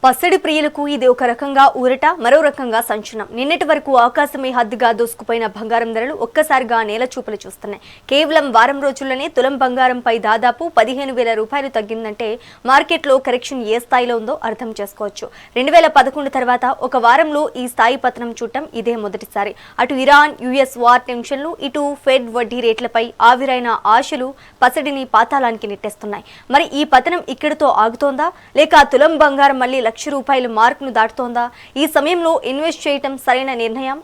పసిడి ప్రియులకు ఇది ఒక రకంగా ఊరట, మరో రకంగా సంచలనం. నిన్నటి వరకు ఆకాశమే హద్దుగా దూసుకుపోయిన బంగారం ధరలు ఒక్కసారిగా నేల చూపులు చూస్తున్నాయి. కేవలం వారం రోజుల్లోనే తులం బంగారంపై దాదాపు 15,000 రూపాయలు తగ్గిందంటే మార్కెట్లో కరెక్షన్ ఏ స్థాయిలో ఉందో అర్థం చేసుకోవచ్చు. 2011 తర్వాత ఒక వారంలో ఈ స్థాయి పతనం చూడటం ఇదే మొదటిసారి. అటు ఇరాన్ యుఎస్ వార్ టెన్షన్లు, ఇటు ఫెడ్ వడ్డీ రేట్లపై ఆవిరైన ఆశలు పసిడిని పాతాళానికి నెట్టేస్తున్నాయి. మరి ఈ పతనం ఇక్కడితో ఆగుతోందా, లేక తులం బంగారం మళ్ళీ ₹1,00,000 మార్కును దాటుతోందా? ఈ సమయంలో ఇన్వెస్ట్ చేయటం సరైన నిర్ణయం?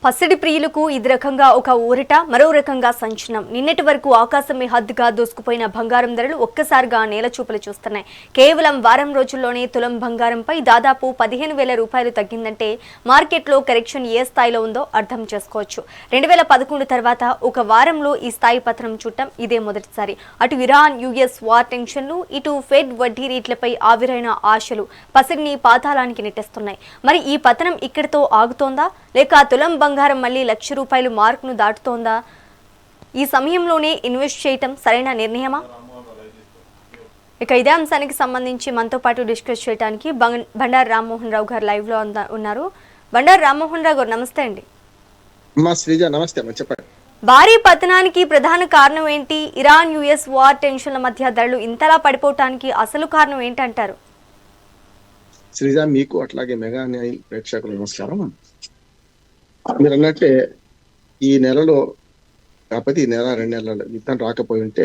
పసిడి ప్రియులకు ఇది రకంగా ఒక ఊరట, మరో రకంగా సంచలనం. నిన్నటి వరకు ఆకాశమే హద్దుగా దూసుకుపోయిన బంగారం ధరలు ఒక్కసారిగా నేల చూపులు చూస్తున్నాయి. కేవలం వారం రోజుల్లోనే తులం బంగారంపై దాదాపు 15,000 రూపాయలు తగ్గిందంటే మార్కెట్లో కరెక్షన్ ఏ స్థాయిలో ఉందో అర్థం చేసుకోవచ్చు. 2011 తర్వాత ఒక వారంలో ఈ స్థాయి పతనం చూడటం ఇదే మొదటిసారి. అటు ఇరాన్ యుఎస్ వార్ టెన్షన్లు, ఇటు ఫెడ్ వడ్డీ రేట్లపై ఆవిరైన ఆశలు పసిడిని పాతాళానికి నెట్టేస్తున్నాయి. మరి ఈ పతనం ఇక్కడితో ఆగుతోందా, లేక తులం బంగారం మళ్ళీ ₹1,00,000 మార్కును దాటుతోందా? ఈ సమయంలోనే ఇన్వెస్ట్ చేయటం సరైన నిర్ణయమా? ఇక ఇదే అంశానికి సంబంధించి మనతో పాటు డిస్కస్ చేయడానికి బండారు రామ్మోహన్ రావు గారు లైవ్ లో ఉన్నారు. బండారు రామ్మోహన్ రావు గారు, నమస్తే అండి. భారీ పతనానికి ప్రధాన కారణం ఏంటి? ఇరాన్ యుఎస్ వార్ టెన్షన్ల మధ్య ధరలు ఇంతలా పడిపోవటానికి అసలు కారణం ఏంటంటారు? శ్రీజ, మీకు అట్లాగే మెగా న్యాయ ప్రేక్షకులు నమస్కారం. మీరు అన్నట్టే ఈ నెలలో, కాకపోతే ఈ నెల 2 నెలలు యుద్ధం రాకపోయి ఉంటే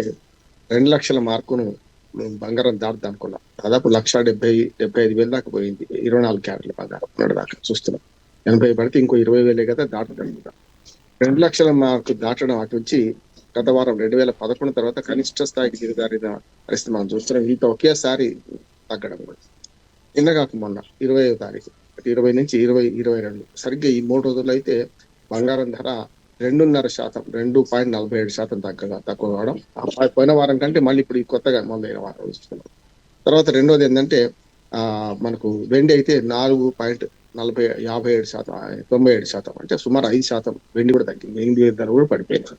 2,00,000 మార్కును బంగారం దాటుదా అనుకున్నాం. దాదాపు 1,70,000-75,000 దాకా పోయింది. 24 క్యారెట్ల బంగారం దాకా చూస్తున్నాం. 80 పడితే ఇంకో 20,000 కదా దాటుతాం. 2,00,000 మార్కు దాటడం అటు నుంచి గత వారం 2011 తర్వాత కనిష్ట స్థాయికి దిగజారిన పరిస్థితి మనం చూస్తున్నాం. ఇంత ఒకేసారి తగ్గడం కూడా నిన్న కాక మొన్న 20వ తారీఖు 20 నుంచి 22 సరిగ్గా ఈ 3 రోజుల్లో అయితే బంగారం ధర 2.5%, 2.47% తక్కువ కావడం. పోయిన వారం కంటే మళ్ళీ ఇప్పుడు ఈ కొత్తగా మొదలైన వారం చూస్తున్నాం. తర్వాత రెండోది ఏంటంటే మనకు వెండి అయితే 4.57%, అంటే సుమారు 5% వెండి కూడా తగ్గింది. వెండి ధర కూడా పడిపోయింది.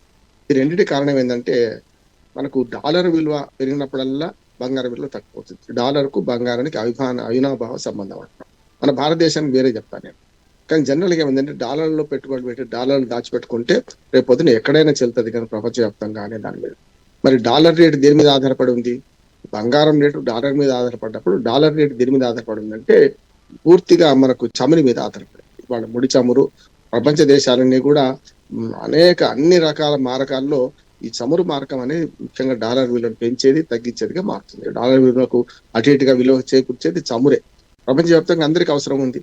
ఈ రెండింటి కారణం ఏంటంటే మనకు డాలర్ విలువ పెరిగినప్పుడల్లా బంగారం విలువ తగ్గిపోతుంది. డాలర్కు బంగారానికి అవినాభావ సంబంధం అంటాం. మన భారతదేశానికి వేరే చెప్తాను నేను. కానీ జనరల్గా ఏమైందంటే డాలర్లో పెట్టుబడి పెట్టి డాలర్లు దాచిపెట్టుకుంటే రేపు పొద్దున ఎక్కడైనా చెల్తుంది, కానీ ప్రపంచవ్యాప్తంగా అనే దాని మీద. మరి డాలర్ రేటు దేని మీద ఆధారపడి ఉంది? బంగారం రేటు డాలర్ మీద ఆధారపడ్డప్పుడు డాలర్ రేటు దేని మీద ఆధారపడి ఉందంటే పూర్తిగా మనకు చమురు మీద ఆధారపడింది. వాళ్ళ ముడి చమురు ప్రపంచ దేశాలన్నీ కూడా అన్ని రకాల మారకాల్లో ఈ చమురు మార్గం అనేది ముఖ్యంగా డాలర్ విలువను పెంచేది తగ్గించేదిగా మారుతుంది. డాలర్ విలువకు అటు ఇటుగా విలువ చేకూర్చేది చమురే. ప్రపంచవ్యాప్తంగా అందరికీ అవసరం ఉంది.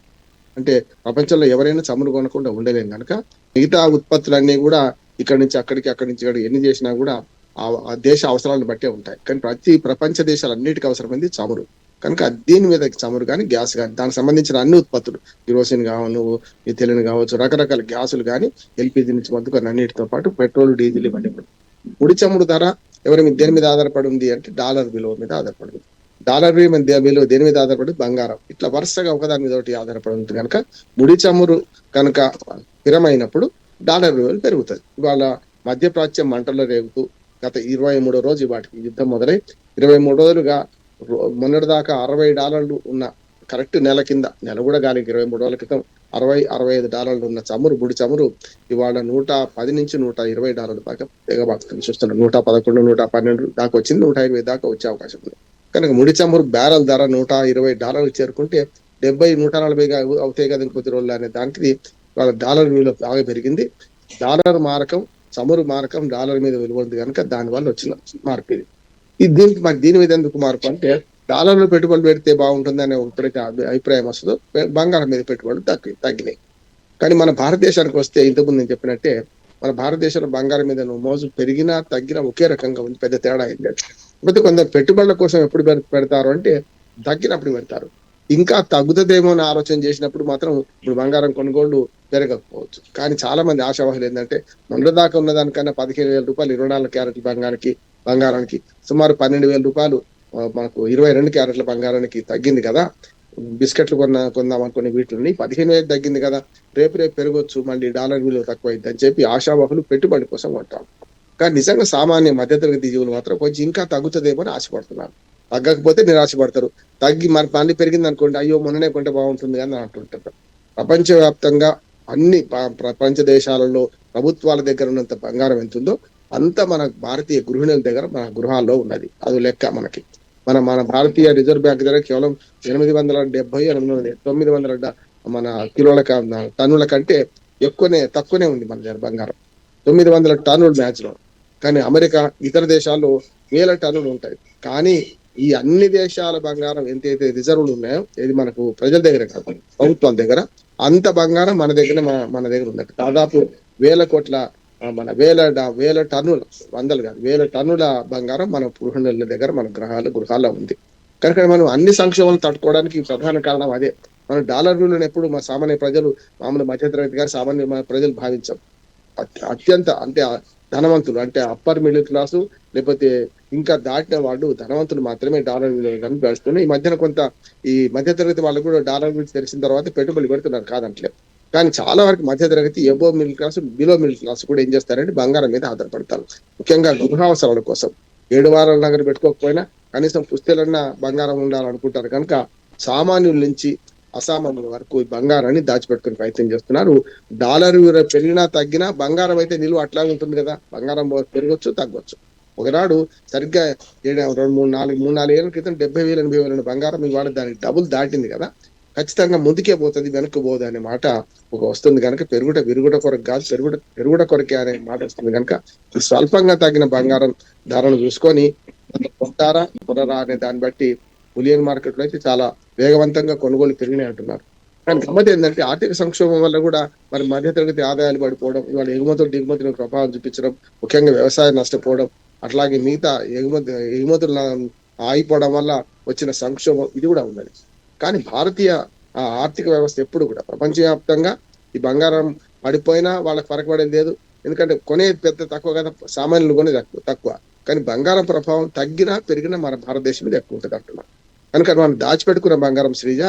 అంటే ప్రపంచంలో ఎవరైనా చమురు కొనకుండా ఉండలేం కనుక మిగతా ఉత్పత్తులన్నీ కూడా ఇక్కడి నుంచి అక్కడికి, అక్కడి నుంచి ఇక్కడికి ఎన్ని చేసినా కూడా ఆ దేశ అవసరాలను బట్టే ఉంటాయి. కానీ ప్రపంచ దేశాలన్నిటికీ అవసరమైంది చమురు. కనుక దీని మీద చమురు కానీ గ్యాస్ కానీ దానికి సంబంధించిన అన్ని ఉత్పత్తులు, కిరోసిన్ కావచ్చు, మిథైలిన్ కావచ్చు, రకరకాల గ్యాసులు కానీ ఎల్పిజి నుంచి మొదలుకొని అన్నిటితో పాటు పెట్రోల్, డీజిల్ ఇవన్నీ. ముడి చమురు ధర దేని మీద ఆధారపడి ఉంది అంటే డాలర్ విలువ మీద ఆధారపడింది. డాలర్ విలువ దేని మీద ఆధారపడి బంగారం ఇట్లా వరుసగా ఒకదాని మీద ఒకటి ఆధారపడి ఉంటుంది కనుక ముడి చమురు కనుక స్థిరమైనప్పుడు డాలర్ విలువలు పెరుగుతుంది. ఇవాళ మధ్యప్రాచ్యం మంటల్లో రేగుతూ గత 23వ రోజు వాటికి యుద్ధం మొదలై 23 రోజులుగా మొన్నటిదాకా $60 ఉన్న కరెక్ట్ నెల కూడా కాలి 23 రోజుల క్రితం $60-65 ఉన్న ముడి చమురు ఇవాళ $110 నుంచి $120 దాకా తెగబాకుతుంది. చూస్తున్నాం 111 112 దాకా వచ్చింది, 120 దాకా వచ్చే అవకాశం ఉంది. కనుక ముడి చమురు బ్యారెల్ ధర $120 చేరుకుంటే 70-140 అవుతాయి కదా ఇంకొద్ది రోజులు అనే దానికి వాళ్ళ డాలర్ విలువ బాగా పెరిగింది. డాలర్ మారకం చమురు మారకం డాలర్ మీద విలువ ఉంది కనుక దానివల్ల వచ్చిన మార్పు ఇది. దీని మీద ఎందుకు మార్పు అంటే డాలర్లో పెట్టుబడులు పెడితే బాగుంటుంది అనే ఎప్పుడైతే అభిప్రాయం వస్తుందో బంగారం మీద పెట్టుబడులు తగ్గినాయి. కానీ మన భారతదేశానికి వస్తే ఇంతకుముందు నేను చెప్పినట్టే మన భారతదేశంలో బంగారం మీద మోజు పెరిగినా తగ్గినా ఒకే రకంగా ఉంది, పెద్ద తేడా అయింది. కాకపోతే కొందరు పెట్టుబడుల కోసం ఎప్పుడు పెడతారు అంటే తగ్గినప్పుడు పెడతారు. ఇంకా తగ్గుతుందేమో అని ఆలోచన చేసినప్పుడు మాత్రం ఇప్పుడు బంగారం కొనుగోళ్లు పెరగకపోవచ్చు. కానీ చాలా మంది ఆశావాహులు ఏంటంటే మొన్న దాకా ఉన్న దానికన్నా $15,000 24 క్యారెట్ల బంగారానికి సుమారు $12,000 మనకు 22 క్యారెట్ల బంగారానికి తగ్గింది కదా, బిస్కెట్లు కొందాం అనుకునే వీటిని 15,000 తగ్గింది కదా, రేపు పెరగొచ్చు, మళ్ళీ డాలర్ విలువ తక్కువైంది అని చెప్పి ఆశావాహులు పెట్టుబడి కోసం కొంటారు. కానీ నిజంగా సామాన్య మధ్యతరగతి జీవులు మాత్రం కొంచెం ఇంకా తగ్గుతుందేమో అని ఆశపడుతున్నారు. తగ్గకపోతే నిరాశపడతారు. తగ్గి మళ్ళీ పెరిగింది అనుకోండి, అయ్యో మొన్ననే కొంటే బాగుంటుంది అని అంటుంటారు. ప్రపంచవ్యాప్తంగా అన్ని ప్రపంచ దేశాలలో ప్రభుత్వాల దగ్గర ఉన్నంత బంగారం ఎంత ఉందో అంత మన భారతీయ గృహిణుల దగ్గర మన గృహాల్లో ఉన్నది. అది లెక్క మనకి. మన భారతీయ రిజర్వ్ బ్యాంక్ దగ్గర కేవలం 900 మన టన్నుల కంటే తక్కువనే ఉంది మన దగ్గర బంగారం. 900 టన్నుల మ్యాచ్ లో. కానీ అమెరికా ఇతర దేశాల్లో 1000 టన్నులు ఉంటాయి. కానీ ఈ అన్ని దేశాల బంగారం ఎంతైతే రిజర్వులు ఉన్నాయో ఇది మనకు ప్రజల దగ్గర కాదు, ప్రభుత్వాల దగ్గర అంత బంగారం మన దగ్గర ఉన్నట్టు దాదాపు 1000 కోట్ల వేల టన్నుల వందలు కాదు 1000 టన్నుల బంగారం మన గృహిణుల దగ్గర మన గృహాల్లో ఉంది. కనుక మనం అన్ని సంక్షోభాలు తట్టుకోవడానికి ప్రధాన కారణం అదే. మనం డాలర్ విలువను ఎప్పుడు మా సామాన్య ప్రజలు మామూలు మధ్యతరగతి గారు సామాన్య ప్రజలు భావించాం. అత్యంత అంటే ధనవంతులు అంటే అప్పర్ మిడిల్ క్లాసు లేకపోతే ఇంకా దాటిన వాళ్ళు ధనవంతులు మాత్రమే డాలర్ విలువ కనిపిస్తున్నాయి. ఈ మధ్యన కొంత ఈ మధ్యతరగతి వాళ్ళు కూడా డాలర్ గురించి తెలిసిన తర్వాత పెట్టుబడి పెడుతున్నారు కాదంటలేదు. కానీ చాలా వరకు మధ్యతరగతి above middle class below middle class కూడా ఏం చేస్తారంటే బంగారం మీద ఆధారపడతారు. ముఖ్యంగా గృహావసరాల కోసం 7 వారాల నగర పెట్టుకోకపోయినా కనీసం పుస్తెలన్నా బంగారం ఉండాలనుకుంటారు. కనుక సామాన్యుల నుంచి అసామాన్యుల వరకు బంగారాన్ని దాచిపెట్టుకుని ప్రయత్నం చేస్తున్నారు. డాలర్ పెరిగినా తగ్గినా బంగారం అయితే నిలువ అట్లాగే ఉంటుంది కదా, బంగారం పెరగొచ్చు తగ్గొచ్చు. ఒకనాడు సరిగ్గా 3-4 ఏళ్ల క్రితం 70,000-80,000 బంగారం ఇవాళ దానికి డబుల్ దాటింది కదా. ఖచ్చితంగా ముందుకే పోతుంది, వెనక్కి పోదు అనే మాట వస్తుంది కనుక విరుగుట కొరకు కాదు పెరుగుట కొరకే అనే మాట వస్తుంది కనుక స్వల్పంగా తగ్గిన బంగారం ధరను చూసుకొని కొంటారా కొనరా అనే దాన్ని బట్టి బులియన్ మార్కెట్ లో అయితే చాలా వేగవంతంగా కొనుగోలు పెరిగినాయి అంటున్నారు. కానీ గమ్మతి ఏంటంటే ఆర్థిక సంక్షోభం వల్ల కూడా మరి మధ్యతరగతి ఆదాయాలు పడిపోవడం, ఇవాళ దిగుమతులకు ప్రభావం చూపించడం, ముఖ్యంగా వ్యవసాయం నష్టపోవడం, అట్లాగే మిగతా ఎగుమతులు ఆగిపోవడం వల్ల వచ్చిన సంక్షోభం ఇది కూడా ఉన్నది. కానీ భారతీయ ఆర్థిక వ్యవస్థ ఎప్పుడు కూడా ప్రపంచవ్యాప్తంగా ఈ బంగారం పడిపోయినా వాళ్ళకి ఫరక పడేది లేదు. ఎందుకంటే కొనేది తక్కువ కదా, సామాన్యులు కొనేది తక్కువ. కానీ బంగారం ప్రభావం తగ్గినా పెరిగినా మన భారతదేశం మీద ఎక్కువ ఉంటుంది అంటున్నారు. కనుక మనం దాచిపెట్టుకున్న బంగారం శ్రీజ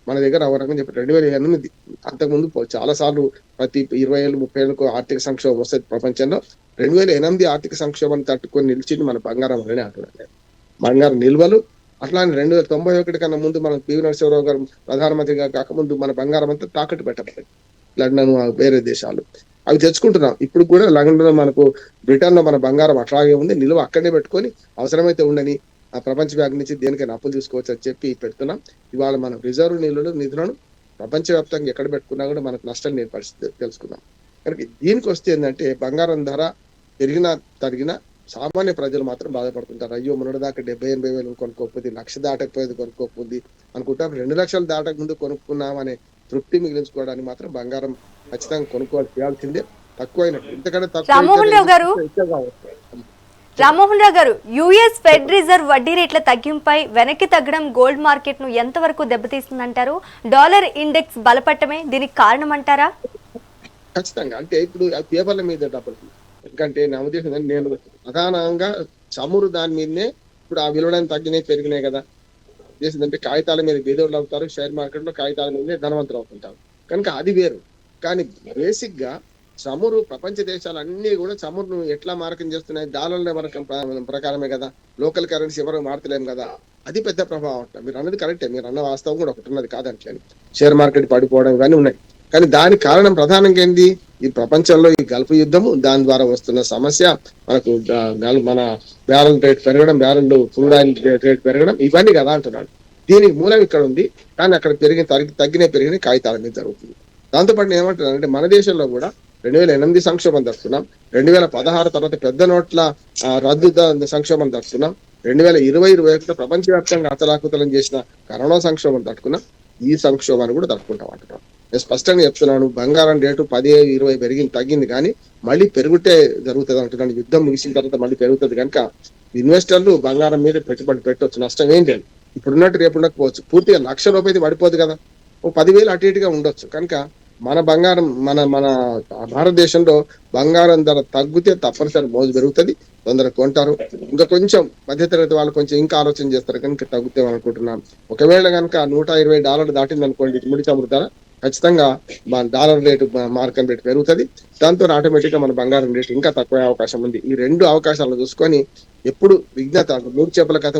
మన దగ్గర ఒక రకం చెప్పి 2008 అంతకుముందు చాలా సార్లు ప్రతి 20 ఏళ్ళు 30 ఏళ్ళకు ఆర్థిక సంక్షోభం వస్తుంది ప్రపంచంలో. 2008 ఆర్థిక సంక్షోభాన్ని తట్టుకొని నిలిచింది మన బంగారం వల్లనే అంటున్నారు. బంగారం నిల్వలు అట్లానే 1991 కన్నా ముందు మన పివి నరసింహారావు గారు ప్రధానమంత్రిగా కాకముందు మన బంగారం అంతా తాకట్టు పెట్టబడింది. లండన్ వేరే దేశాలు అవి తెచ్చుకుంటున్నాం. ఇప్పుడు కూడా లండన్ లో మనకు బ్రిటన్ లో మన బంగారం అట్లాగే ఉంది, నిల్వ అక్కడనే పెట్టుకొని అవసరమైతే ఉండని ఆ ప్రపంచ బ్యాంక్ నుంచి దేనికైనా అప్పులు తీసుకోవచ్చు అని చెప్పి పెడుతున్నాం. ఇవాళ మనం రిజర్వ్ నిధులను ప్రపంచవ్యాప్తంగా ఎక్కడ పెట్టుకున్నా కూడా మనకు నష్టం లేని పరిస్థితి తెలుసుకున్నాం. కనుక దీనికి వస్తే ఏంటంటే బంగారం ధర పెరిగినా తరిగినా సామాన్య ప్రజలు మాత్రం బాధపడుతుంటారు. అయ్యో మొన్నటిదాకా 70-80 వేలు కొనుక్కోకపోతే 1,00,000 దాటకపోయేది కొనుక్కోకపోయింది అనుకుంటారు. 2 లక్షలు దాటక ముందు కొనుక్కున్నామనే తృప్తి మిగిలించుకోవడానికి మాత్రం బంగారం ఖచ్చితంగా కొనుక్కోవాలి చేయాల్సిందే. తక్కువైనట్టు ఇంతకంటే రామ్మోహన్ రావు గారు యుఎస్ ఫెడ్ రిజర్వ్ వడ్డీ రేట్ల తగ్గింపై వెనక్కి తగ్గడం గోల్డ్ మార్కెట్ ను ఎంత వరకు దెబ్బతీస్తుందంటారు? డాలర్ ఇండెక్స్ బలపడటమే దీనికి కారణం అంటారా? ఖచ్చితంగా. అంటే ఇప్పుడు పేపర్ల మీద డబ్బులు, ఎందుకంటే నా ఉద్దేశం నేను ప్రధానంగా చమురు దాని మీదనే ఇప్పుడు ఆ విలువడానికి తగ్గినాయి పెరిగినాయి కదా. చేసిందంటే కాగితాల మీద బీదోళ్ళు అవుతారు, షేర్ మార్కెట్ లో కాగితాల మీద ధనవంతులు అవుతుంటారు. కనుక అది వేరు. కానీ బేసిక్ గా చమురు ప్రపంచ దేశాలన్నీ కూడా చమురును ఎట్లా మార్కం చేస్తున్నాయి, డాలర్ల మార్కం ప్రకారమే కదా, లోకల్ కరెన్సీ ఎవరు మార్చలేము కదా. అది పెద్ద ప్రభావం అంట. మీరు అన్నది కరెక్టే, మీరు అన్న వాస్తవం కూడా ఒకటి ఉన్నది కాదంటే, షేర్ మార్కెట్ పడిపోవడం ఇవన్నీ ఉన్నాయి. కానీ దానికి కారణం ప్రధానంగా ఏంది, ఈ ప్రపంచంలో ఈ గల్ఫ్ యుద్ధము, దాని ద్వారా వస్తున్న సమస్య, మనకు మన బ్యారెల్ రేట్ పెరగడం, బ్యారెల్ క్రూడ్ ఆయిల్ రేట్ పెరగడం, ఇవన్నీ కదా అంటున్నాడు. దీనికి మూలం ఇక్కడ ఉంది. కానీ అక్కడ తగ్గిన కాగితాల మీద జరుగుతుంది. దాంతోపాటు నేను ఏమంటున్నాను అంటే, మన దేశంలో కూడా 2008 సంక్షోభం తట్టుకున్నాం, 2016 తర్వాత పెద్ద నోట్ల రద్దు సంక్షోభం తట్టుకున్నాం, 2020-21 ప్రపంచవ్యాప్తంగా అతలాకుతలం చేసిన కరోనా సంక్షోభం తట్టుకున్నాం, ఈ సంక్షోభాన్ని కూడా తట్టుకుంటాం అంటున్నాం. నేను స్పష్టంగా చెప్తున్నాను, బంగారం రేటు 10-20 తగ్గింది, కానీ మళ్ళీ పెరుగుతే జరుగుతుంది అంటున్నాను. యుద్ధం ముగిసిన తర్వాత మళ్ళీ పెరుగుతుంది. కనుక ఇన్వెస్టర్లు బంగారం మీద పెట్టుబడి పెట్టవచ్చు, నష్టం ఏం లేదు. ఇప్పుడున్నట్టు రేపు ఉండకపోవచ్చు, పూర్తిగా ₹1,00,000 అయితే పడిపోదు కదా, ఓ 10,000 అటు ఇటుగా ఉండొచ్చు. కనుక మన బంగారం మన మన భారతదేశంలో బంగారం ధర తగ్గితే తప్పనిసరి మోజు పెరుగుతుంది, తొందరగా కొంటారు. ఇంకా కొంచెం మధ్యతరగతి వాళ్ళు కొంచెం ఇంకా ఆలోచన చేస్తారు, కనుక తగ్గుతాం అనుకుంటున్నాను. ఒకవేళ కనుక $120 దాటింది అనుకోండి ముడి చమురు ధర, ఖచ్చితంగా మన డాలర్ రేటు మార్కెట్ రేటు పెరుగుతుంది. దాంతో ఆటోమేటిక్ గా మన బంగారం రేటు ఇంకా తక్కువ అవకాశం ఉంది. ఈ రెండు అవకాశాలను చూసుకొని ఎప్పుడు విజ్ఞత, 3 చేపల కథ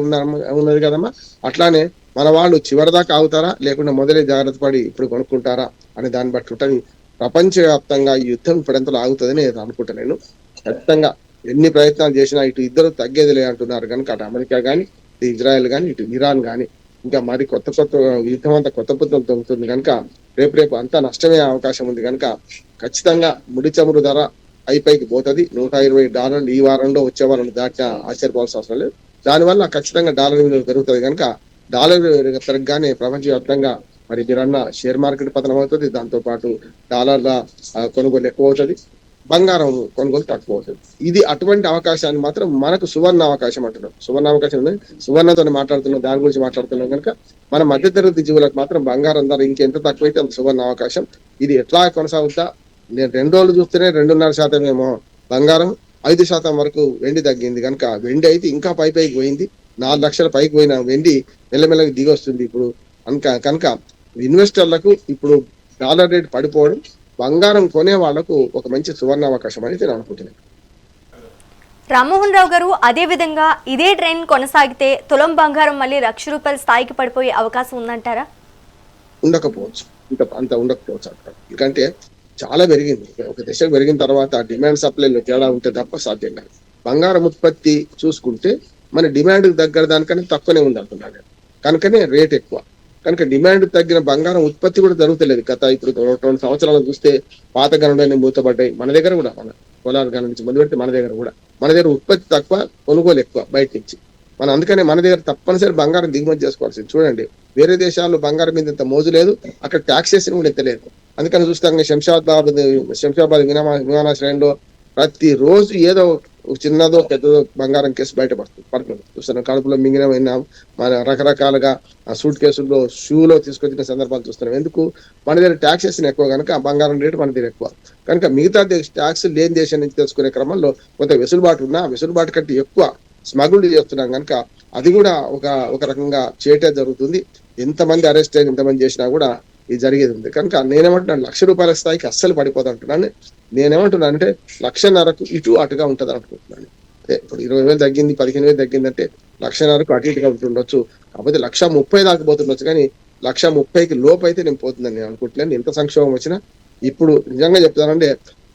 ఉన్నది కదమ్మా, అట్లానే మన వాళ్ళు చివరిదాకా ఆగుతారా, లేకుంటే మొదలే జాగ్రత్త పడి ఇప్పుడు కొనుక్కుంటారా అనే దాన్ని బట్టి ఉంటుంది. ప్రపంచవ్యాప్తంగా ఈ యుద్ధం ఇప్పుడెంతలో ఆగుతుందని నేను అనుకుంటా. నేను ఖచ్చితంగా ఎన్ని ప్రయత్నాలు చేసినా ఇటు ఇద్దరు తగ్గేదిలే అంటున్నారు. కనుక అటు అమెరికా కానీ, ఇటు ఇజ్రాయెల్ కానీ, ఇటు ఇరాన్ కానీ, ఇంకా మరి కొత్త యుద్ధం అంతా కొత్త పుత్తలు తగ్గుతుంది. కనుక రేపు అంతా నష్టమే అవకాశం ఉంది. కనుక ఖచ్చితంగా ముడి చమురు ధర పైకి పోతుంది. $120 ఈ వారంలో వచ్చే వారంలో దాటినా ఆశ్చర్యపోవాల్సిన అవసరం లేదు. దానివల్ల ఖచ్చితంగా డాలర్ విలువ పెరుగుతుంది. కనుక డాలర్ పెరగగానే ప్రపంచవ్యాప్తంగా మరి మీరన్న షేర్ మార్కెట్ పతనం అవుతుంది, దాంతో పాటు డాలర్ల కొనుగోలు ఎక్కువ అవుతుంది, బంగారం కొనుగోలు తక్కువ అవుతుంది. ఇది అటువంటి అవకాశాన్ని మాత్రం మనకు సువర్ణ అవకాశం అంటున్నాం. సువర్ణ అవకాశం ఉంది, సువర్ణతో మాట్లాడుతున్నాం, దాని గురించి మాట్లాడుతున్నాం. కనుక మన మధ్యతరగతి జీవులకు మాత్రం బంగారం ధర ఇంకెంత తక్కువైతే అంత సువర్ణ అవకాశం. ఇది ఎట్లా కొనసాగుతా, నేను 2 రోజులు చూస్తేనే 2.5% ఏమో బంగారం, 5% వరకు వెండి తగ్గింది. కనుక వెండి అయితే ఇంకా పైకి పోయింది, 4 లక్షల పైకి పోయిన వెండి మెల్లమెల్లగా దిగి వస్తుంది ఇప్పుడు. కనుక ఇన్వెస్టర్లకు ఇప్పుడు డాలర్ రేట్ పడిపోవడం బంగారం కొనే వాళ్లకు ఒక మంచి సువర్ణ అవకాశం అని నేను అనుకుంటున్నాను. రామ్మోహన్ రావు గారు, అదే విధంగా ఇదే ట్రెండ్ కొనసాగితే తులం బంగారం మళ్ళీ ₹1,00,000 స్థాయికి పడిపోయే అవకాశం ఉందంటారా? ఉండకపోవచ్చు, అంత ఉండకపోవచ్చు అంటారు. ఎందుకంటే చాలా పెరిగింది, ఒక దశకు పెరిగిన తర్వాత డిమాండ్ సప్లైలో తేడా ఉంటే తప్ప సాధ్యం కాదు. బంగారం ఉత్పత్తి చూసుకుంటే మన డిమాండ్ దగ్గర దానికన్నా తక్కువనే ఉంది అంటున్నాను, కనుకనే రేట్ ఎక్కువ. కనుక డిమాండ్ తగ్గిన బంగారం ఉత్పత్తి కూడా జరుగుతలేదు. ఇప్పుడు 2 సంవత్సరాలు చూస్తే పాత గనులన్నీ మూతపడ్డాయి. మన దగ్గర కూడా, మన కోలార్ గనుల నుంచి మొదలు పెడితే మన దగ్గర ఉత్పత్తి తక్కువ, కొనుగోలు ఎక్కువ బయట నుంచి. అందుకనే మన దగ్గర తప్పనిసరి బంగారం దిగుమతి చేసుకోవాల్సింది. చూడండి, వేరే దేశాల్లో బంగారం మీద ఇంత మోజు లేదు, అక్కడ ట్యాక్సేషన్ కూడా ఎత్తలేదు. అందుకని చూస్తాం శంషాబాద్ విమానాశ్రయంలో ప్రతిరోజు ఏదో చిన్నదో పెద్దదో బంగారం కేసు పడుతుంది. చూస్తున్నాం, కడుపులో మింగిన మన రకరకాలుగా సూట్ కేసుల్లో షూలో తీసుకొచ్చిన సందర్భాలు చూస్తున్నాం. ఎందుకు? మన దగ్గర ట్యాక్సేషన్ ఎక్కువ కనుక బంగారం రేటు మన దగ్గర ఎక్కువ. కనుక మిగతా ట్యాక్స్ లేని దేశం నుంచి తెలుసుకునే క్రమంలో కొంత వెసులుబాటు ఉన్నా, వెసులుబాటు కంటే ఎక్కువ స్మగుల్ చేస్తున్నాం. కనుక అది కూడా ఒక రకంగా చేయటే జరుగుతుంది. ఎంతమంది అరెస్ట్ అయ్యి ఎంతమంది చేసినా కూడా ఇది జరిగేది ఉంది. కనుక నేనేమంటున్నాను, ₹1,00,000 స్థాయికి అస్సలు పడిపోదంటున్నాను. నేనేమంటున్నాను అంటే 1,00,000 ఇటు అటుగా ఉంటుంది అనుకుంటున్నాను. అదే ఇప్పుడు 20,000 తగ్గింది, 15,000 తగ్గిందంటే 1,00,000 అటు ఇటుగా ఉంటుండొచ్చు. కాకపోతే 1,30,000 దాకా పోతుండొచ్చు, కానీ 1,30,000కి లోపు అయితే నేను పోతుందని నేను అనుకుంటున్నాను. ఎంత సంక్షోభం వచ్చినా ఇప్పుడు నిజంగా చెప్తానంటే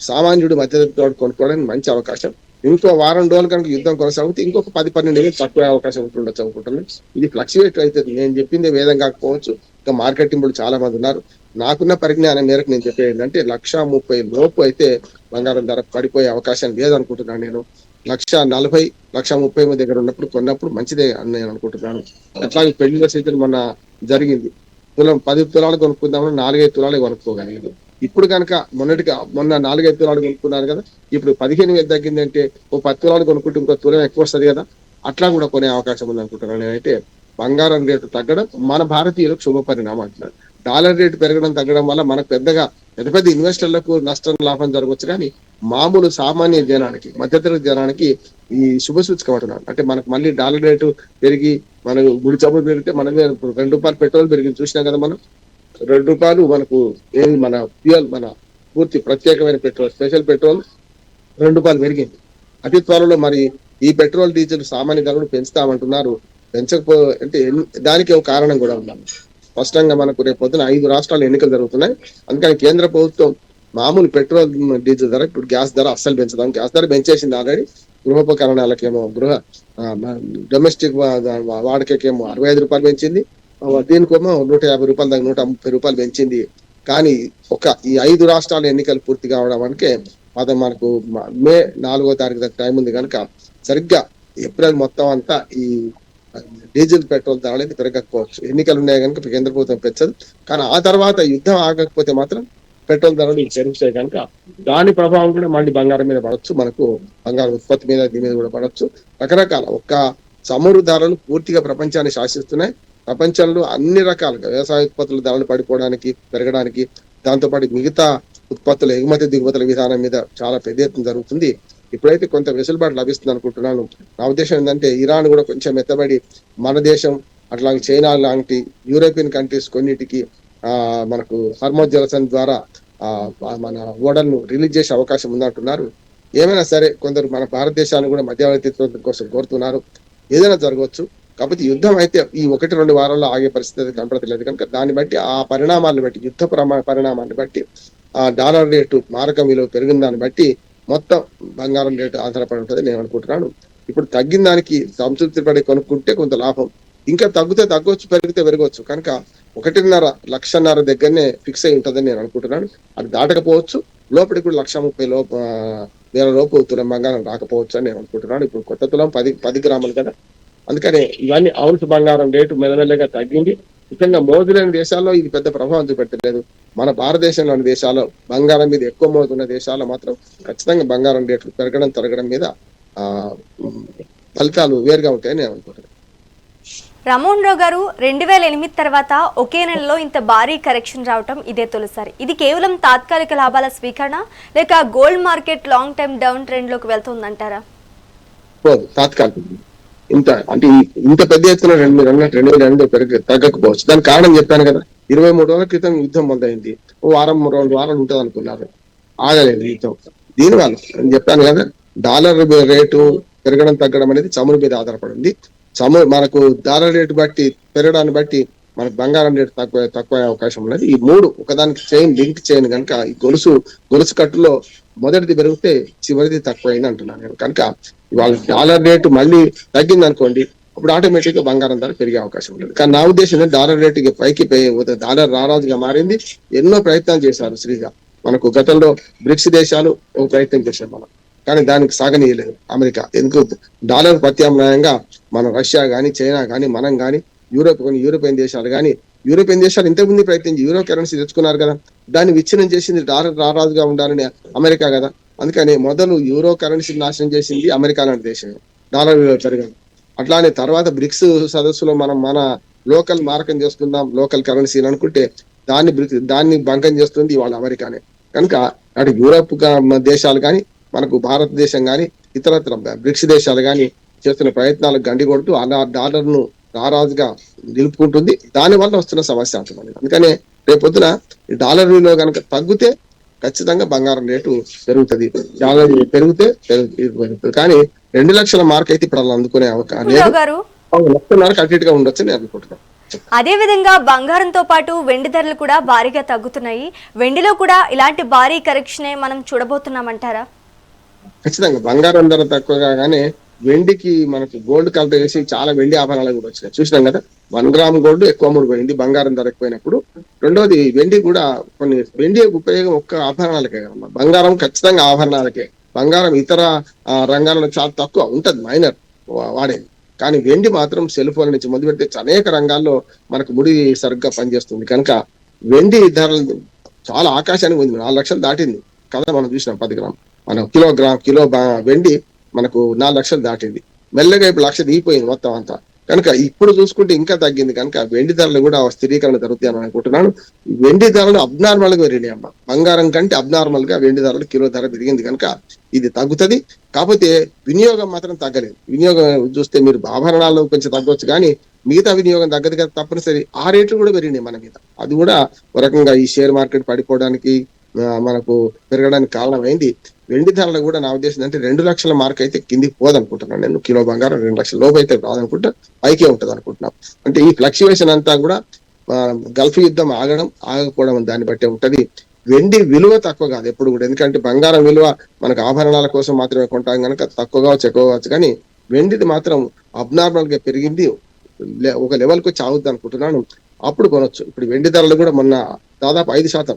సామాన్యుడు మధ్యతరగతి కొనుక్కోవడానికి మంచి అవకాశం. ఇంకో వారం రోజులు కనుక యుద్ధం కొనసాగితే ఇంకొక 10-12,000 తక్కువ అవకాశం ఉంటుండొచ్చు అనుకుంటున్నాను. ఇది ఫ్లక్చువేట్ అవుతుంది. నేను చెప్పింది వేదం కాకపోవచ్చు, ఇంకా మార్కెటింగ్ కూడా చాలా మంది ఉన్నారు. నాకున్న పరిజ్ఞానం మేరకు నేను చెప్పేది ఏంటంటే 1,30,000 లోపు అయితే బంగారం ధర పడిపోయే అవకాశం లేదనుకుంటున్నాను. నేను 1,40,000, 1,30,000 దగ్గర కొన్నప్పుడు మంచిదే అని నేను అనుకుంటున్నాను. అట్లాగే పెళ్లిళ్ళ సీజన్ మొన్న జరిగింది, 10 తులాలు కొనుక్కుందామని 4-5 తులాలే కొనుక్కోగలిగింది. ఇప్పుడు కనుక మొన్న 4-5 తులాలు కొనుక్కున్నారు కదా, ఇప్పుడు 15,000 తగ్గిందంటే ఓ 10 తులాలు కొనుక్కుంటే ఇంకో తులం ఎక్కువ వస్తుంది కదా, అట్లా కూడా కొనే అవకాశం ఉంది అనుకుంటున్నాను. నేనైతే బంగారం రేటు తగ్గడం మన భారతీయులకు శుభ పరిణామం అంటున్నారు. డాలర్ రేటు పెరగడం తగ్గడం వల్ల మనకు పెద్ద ఇన్వెస్టర్లకు నష్టం లాభం జరగవచ్చు, కానీ మామూలు సామాన్య జనానికి, మధ్యతరగతి జనానికి ఈ శుభసూచకం అంటున్నాను. అంటే మనకు మళ్ళీ డాలర్ రేటు పెరిగి మనకు గుడి చప్పుడు పెరిగితే మనమే ₹2 పెట్రోల్ పెరిగింది చూసినాం కదా మనం. ₹2 మనకు ఏది మన ఫ్యూయల్, మన పూర్తి ప్రత్యేకమైన పెట్రోల్, స్పెషల్ పెట్రోల్ ₹2 పెరిగింది. అతి త్వరలో మరి ఈ పెట్రోల్ డీజిల్ సామాన్య ధరలు పెంచుతామంటున్నారు. పెంచకపో అంటే దానికి ఒక కారణం కూడా ఉన్నాం. స్పష్టంగా మనకు రేపు పొద్దున 5 రాష్ట్రాలు ఎన్నికలు జరుగుతున్నాయి. అందుకని కేంద్ర ప్రభుత్వం మామూలు పెట్రోల్ డీజిల్ ధర, ఇప్పుడు గ్యాస్ ధర అస్సలు పెంచుదాం. గ్యాస్ ధర పెంచేసింది ఆల్రెడీ. గృహోపకరణాలకేమో డొమెస్టిక్ వాడకేమో ₹65 పెంచింది. దీనికేమో ₹150 దాకా ₹130 పెంచింది. కానీ ఈ 5 రాష్ట్రాల ఎన్నికలు పూర్తి కావడానికే మనకు మే 4వ తారీఖు దాకా టైం ఉంది కనుక సరిగ్గా ఏప్రిల్ మొత్తం అంతా ఈ డీజిల్ పెట్రోల్ ధర అనేది పెరగకపోవచ్చు. ఎన్నికలు ఉన్నాయి కనుక కేంద్ర ప్రభుత్వం పెంచదు. కానీ ఆ తర్వాత యుద్ధం ఆగకపోతే మాత్రం పెట్రోల్ ధరలు పెరుగుతాయి కనుక దాని ప్రభావం కూడా మళ్ళీ బంగారం మీద పడవచ్చు. మనకు బంగారం ఉత్పత్తి మీద, దీని మీద కూడా పడవచ్చు. రకరకాల చమురు ధరలు పూర్తిగా ప్రపంచాన్ని శాసిస్తున్నాయి. ప్రపంచంలో అన్ని రకాలుగా వ్యవసాయ ఉత్పత్తుల ధరలు పడిపోవడానికి, పెరగడానికి, దాంతోపాటు మిగతా ఉత్పత్తుల ఎగుమతి దిగుమతుల విధానం మీద చాలా పెద్ద ఎత్తున జరుగుతుంది. ఇప్పుడైతే కొంత వెసులుబాటు లభిస్తుంది అనుకుంటున్నాను. నా ఉద్దేశం ఏంటంటే ఇరాన్ కూడా కొంచెం మెత్తబడి మన దేశం అట్లాగే చైనా లాంటి యూరోపియన్ కంట్రీస్ కొన్నిటికి మనకు హార్మోజ్ జలసంధి ద్వారా మన ఓడలను రిలీజ్ చేసే అవకాశం ఉందంటున్నారు. ఏమైనా సరే కొందరు మన భారతదేశాన్ని కూడా మధ్యవర్తిత్వం కోసం కోరుతున్నారు. ఏదైనా జరగవచ్చు. కాకపోతే యుద్ధం అయితే ఈ 1-2 వారాల్లో ఆగే పరిస్థితి కనపడలేదు కనుక దాన్ని బట్టి, ఆ పరిణామాలను బట్టి, యుద్ధ పరిణామాన్ని బట్టి, ఆ డాలర్ రేటు మారకం విలువ పెరిగిన దాన్ని బట్టి మొత్తం బంగారం రేటు ఆధారపడి ఉంటుంది నేను అనుకుంటున్నాను. ఇప్పుడు తగ్గిన దానికి సంతృప్తి పడి కొనుక్కుంటే కొంత లాభం. ఇంకా తగ్గితే తగ్గవచ్చు, పెరిగితే పెరగవచ్చు. కనుక 1.5 లక్షన్నర దగ్గరనే ఫిక్స్ అయి ఉంటుందని నేను అనుకుంటున్నాను. అది దాటకపోవచ్చు. లోపలికి కూడా 1,30,000 లోపు తులం బంగారం రాకపోవచ్చు అని నేను అనుకుంటున్నాను. ఇప్పుడు కొత్త తులం 10 గ్రాములు కదా. అందుకని ఇవన్నీ ఔన్స్ బంగారం రేటు మెల్లమెల్లగా తగ్గింది. ముఖ్యంగా మోజులేని దేశాల్లో ఇది పెద్ద ప్రభావం చూపెట్టలేదు. మన భారతదేశంలోని దేశాల్లో, బంగారం మీద ఎక్కువ మోజున్న దేశాల్లో మాత్రం ఖచ్చితంగా బంగారం రేట్లు పెరగడం, తరగడం మీద ఫలితాలు వేరుగా ఉంటాయని నేను అనుకుంటున్నాను. రామ్మోహన్ రావు గారు, 2008 తర్వాత ఒకే నెలలో ఇంత భారీ కరెక్షన్ రావటం ఇదే తొలిసారి. ఇది కేవలం తాత్కాలిక లాభాల స్వీకరణ, లేక gold market long term down trend లోకి వెళ్తుందంటారా? తాత్కాలిక ఇంత పెద్ద ఎత్తున 2008 తగ్గకపోవచ్చు. దానికి కారణం చెప్పాను కదా. 23 రోజుల క్రితం యుద్ధం మొదలైంది. 2 వారాలు ఉంటుంది అనుకున్నారు, ఆగలేదు యుద్ధం. దీనివల్ల నేను చెప్పాను కదా, డాలర్ రేటు పెరగడం తగ్గడం అనేది చమురు మీద ఆధారపడింది. మనకు డాలర్ రేటు బట్టి పెరగడాన్ని బట్టి మనకు బంగారం రేటు తక్కువ అవకాశం ఉన్నది. ఈ 3 ఒకదానికి లింక్ చైన్ కనుక ఈ గొలుసు కట్టులో మొదటిది పెరిగితే చివరిది తక్కువైంది అంటున్నాను నేను. కనుక ఇవాళ డాలర్ రేటు మళ్ళీ తగ్గింది అనుకోండి, అప్పుడు ఆటోమేటిక్ గా బంగారం ధర పెరిగే అవకాశం ఉంటుంది. కానీ నా ఉద్దేశం డాలర్ రేటు పైకి డాలర్ రారాజుగా మారింది. ఎన్నో ప్రయత్నాలు చేశారు శ్రీగా. మనకు గతంలో బ్రిక్స్ దేశాలు ఒక ప్రయత్నం చేశారు మనం, కానీ దానికి సాగనీయలేదు అమెరికా. ఎందుకు? డాలర్ ప్రత్యామ్నాయంగా మన రష్యా కానీ, చైనా కానీ, మనం కానీ, యూరోపియన్ దేశాలు కానీ, యూరోపియన్ దేశాలు ఇంతకుముందు ప్రయత్నించి యూరో కరెన్సీ తెచ్చుకున్నారు కదా. దాన్ని విచ్ఛిన్నం చేసింది డాలర్ రారాజుగా ఉండాలని అమెరికా కదా. అందుకని మొదలు యూరో కరెన్సీ నాశనం చేసింది అమెరికా లాంటి దేశం, డాలర్ విలువ పెరగదు. అట్లానే తర్వాత బ్రిక్స్ సదస్సులో మన లోకల్ మార్కం చేసుకుందాం, లోకల్ కరెన్సీ అనుకుంటే దాన్ని భంగం చేస్తుంది వాళ్ళ అమెరికానే. కనుక అటు యూరోప్ దేశాలు కానీ, మనకు భారతదేశం కానీ, ఇతరత్ర బ్రిక్స్ దేశాలు కానీ చేస్తున్న ప్రయత్నాలకు గండి కొడుతూ అలా డాలర్ ను రారాజుగా నిలుపుకుంటుంది. దానివల్ల వస్తున్న సమస్య అంటున్నది. అందుకనే రేపొద్దున డాలర్ విలువ కనుక తగ్గితే ఖచ్చితంగా బంగారం రేటు పెరుగుతుంది. డాలర్ పెరిగితే పెరుగుతుంది. కానీ 2 లక్షల మార్క్ అయితే ఇప్పుడు అలా అందుకునే అవకాశం లేదు. 1,00,000 అటు ఇటుగా ఉండొచ్చు నేను అనుకుంటున్నాను. అదే విధంగా బంగారంతో పాటు వెండి ధరలు కూడా భారీగా తగ్గుతున్నాయి. వెండిలో కూడా ఇలాంటి భారీ కరెక్షనే మనం చూడబోతున్నామంటారా? ఖచ్చితంగా బంగారం ధర తక్కువగా కానీ వెండికి మనకి గోల్డ్ కలర్ వేసి చాలా వెండి ఆభరణాలు కూడా వచ్చినాయి. చూసినాం కదా, 1 గ్రామ్ గోల్డ్ ఎక్కువ అమ్ముడుపోయింది బంగారం ధర ఎక్కువైనప్పుడు. రెండోది వెండి కూడా వెండి ఉపయోగం ఒక్క ఆభరణాలకే కదా, బంగారం ఖచ్చితంగా ఆభరణాలకే. బంగారం ఇతర రంగాల్లో చాలా తక్కువ ఉంటది, మైనర్ వాడేది. కానీ వెండి మాత్రం సెల్ ఫోన్ నుంచి మొదలు పెడితే అనేక రంగాల్లో మనకు ముడి సరిగ్గా పనిచేస్తుంది. కనుక వెండి ధరలు చాలా ఆకాశానికి ఉంది. 4 లక్షలు దాటింది కదా. మనం చూసినాం 10 గ్రామ్ మనం కిలో వెండి మనకు 4 లక్షలు దాటింది. మెల్లగా ఇప్పుడు 1,00,000 దిగిపోయింది మొత్తం అంతా. కనుక ఇప్పుడు చూసుకుంటే ఇంకా తగ్గింది కనుక వెండి ధరలు కూడా స్థిరీకరణ జరుగుతాయి అని అనుకుంటున్నాను. వెండి ధరలు అబ్నార్మల్ గా పెరిగినాయి అమ్మ. బంగారం కంటే అబ్నార్మల్ గా వెండి ధరలు కిలో ధర పెరిగింది కనుక ఇది తగ్గుతుంది. కాకపోతే వినియోగం మాత్రం తగ్గలేదు. వినియోగం చూస్తే మీరు ఆభరణాలు కొంచెం తగ్గవచ్చు కానీ మిగతా వినియోగం తగ్గదు కదా, తప్పనిసరి ఆ రేట్లు కూడా పెరిగినాయి మన మీద. అది కూడా ఒక రకంగా ఈ షేర్ మార్కెట్ పడిపోవడానికి మనకు పెరగడానికి కారణమైంది. వెండి ధరలు కూడా నా ఉద్దేశం అంటే 2 లక్షల మార్క్ అయితే కిందికి పోదనుకుంటున్నాను నేను. కిలో బంగారం 2 లక్షల లోపు అయితే రాదనుకుంటా, పైకే ఉంటది అనుకుంటున్నాం. అంటే ఈ ఫ్లక్చువేషన్ అంతా కూడా గల్ఫ్ యుద్ధం ఆగకపోవడం దాన్ని బట్టే ఉంటది. వెండి విలువ తక్కువ కాదు ఎప్పుడు కూడా, ఎందుకంటే బంగారం విలువ మనకు ఆభరణాల కోసం మాత్రమే కొంటాం కనుక తక్కువ కావచ్చు ఎక్కువ కావచ్చు, కానీ వెండిది మాత్రం అబ్నార్మల్ గా పెరిగింది, ఒక లెవెల్ కు చావుద్ది అనుకుంటున్నాను. అప్పుడు కొనొచ్చు. ఇప్పుడు వెండి ధరలు కూడా మొన్న దాదాపు 5%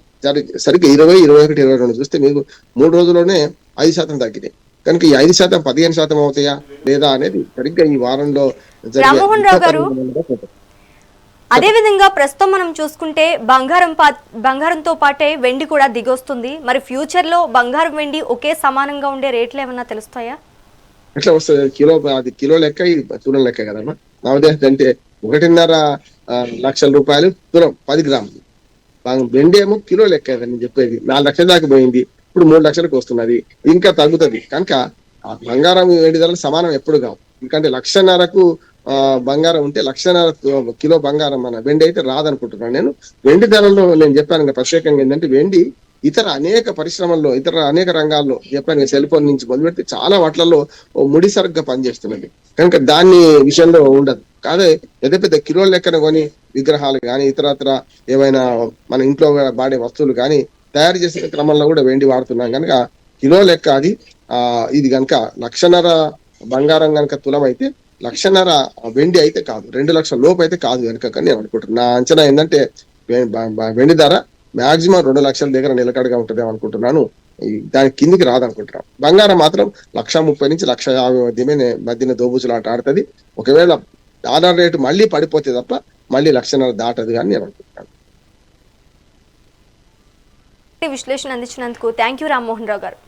సరిగ్గా 20, 21, 22 చూస్తే మీకు 3 రోజుల్లోనే 5% తగ్గినాయి. కనుక ఈ 5% 15% అవుతాయా లేదా అనేది సరిగ్గా ఈ వారంలో రామ్మోహన్ రావు గారు, అదే విధంగా ప్రస్తుతం మనం చూసుకుంటే బంగారంతో పాటే వెండి కూడా దిగొస్తుంది. మరి ఫ్యూచర్ లో బంగారం వెండి ఒకే సమానంగా ఉండే రేట్లు ఏమన్నా తెలుస్తాయా? ఎట్లా వస్తుంది? అది కిలో లెక్క, ఇది తులం లెక్క కదమ్మా. నా ఉద్దేశం అంటే 1.5 లక్షల రూపాయలు తులం 10 గ్రాములు. వెండి ఏమో కిలో లెక్క కదా నేను చెప్పేది. 4 లక్షల దాకా పోయింది, ఇప్పుడు 3 లక్షలకు వస్తున్నది, ఇంకా తగ్గుతుంది. కనుక ఆ బంగారం వెండి ధరలు సమానం ఎప్పుడు కావు. ఎందుకంటే 1.5 బంగారం ఉంటే 1.5 కిలో బంగారం మన వెండి అయితే రాదనుకుంటున్నాను నేను. వెండి ధరల్లో నేను చెప్పాను ప్రత్యేకంగా ఏంటంటే వెండి ఇతర అనేక పరిశ్రమల్లో, ఇతర అనేక రంగాల్లో చెప్పాను, సెల్ ఫోన్ నుంచి మొదలుపెడితే చాలా వాటిలలో ముడి సరుగ్గా పనిచేస్తున్నది కనుక దాని విషయంలో ఉండదు. కాదే పెద్ద పెద్ద కిలో లెక్కన కొని విగ్రహాలు కానీ ఇతరత్ర ఏమైనా మన ఇంట్లో వాడే వస్తువులు కానీ తయారు చేసే క్రమంలో కూడా వెండి వాడుతున్నాం కనుక కిలో లెక్క అది. ఇది కనుక 1.5 బంగారం కనుక తులం అయితే 1.5 వెండి అయితే కాదు, 2 లక్షల లోపు అయితే కాదు కనుక నేను అనుకుంటున్నాను. నా అంచనా ఏంటంటే వెండి ధర మాక్సిమం 2 లక్షల దగ్గర నిలకడగా ఉంటుందేమో అనుకుంటున్నాను. దాని కిందికి రాదనుకుంటున్నాను. బంగారం మాత్రం 130,000 నుంచి 150,000 మధ్యన దోబుచులాట ఆడుతుంది. ఒకవేళ డాలర్ రేటు మళ్ళీ పడిపోతే తప్ప మళ్ళీ 1.5 దాటదు కానీ నేను అనుకుంటున్నాను. విశ్లేషణ అందించినందుకు థ్యాంక్ యూ రామ్మోహన్ రావు గారు.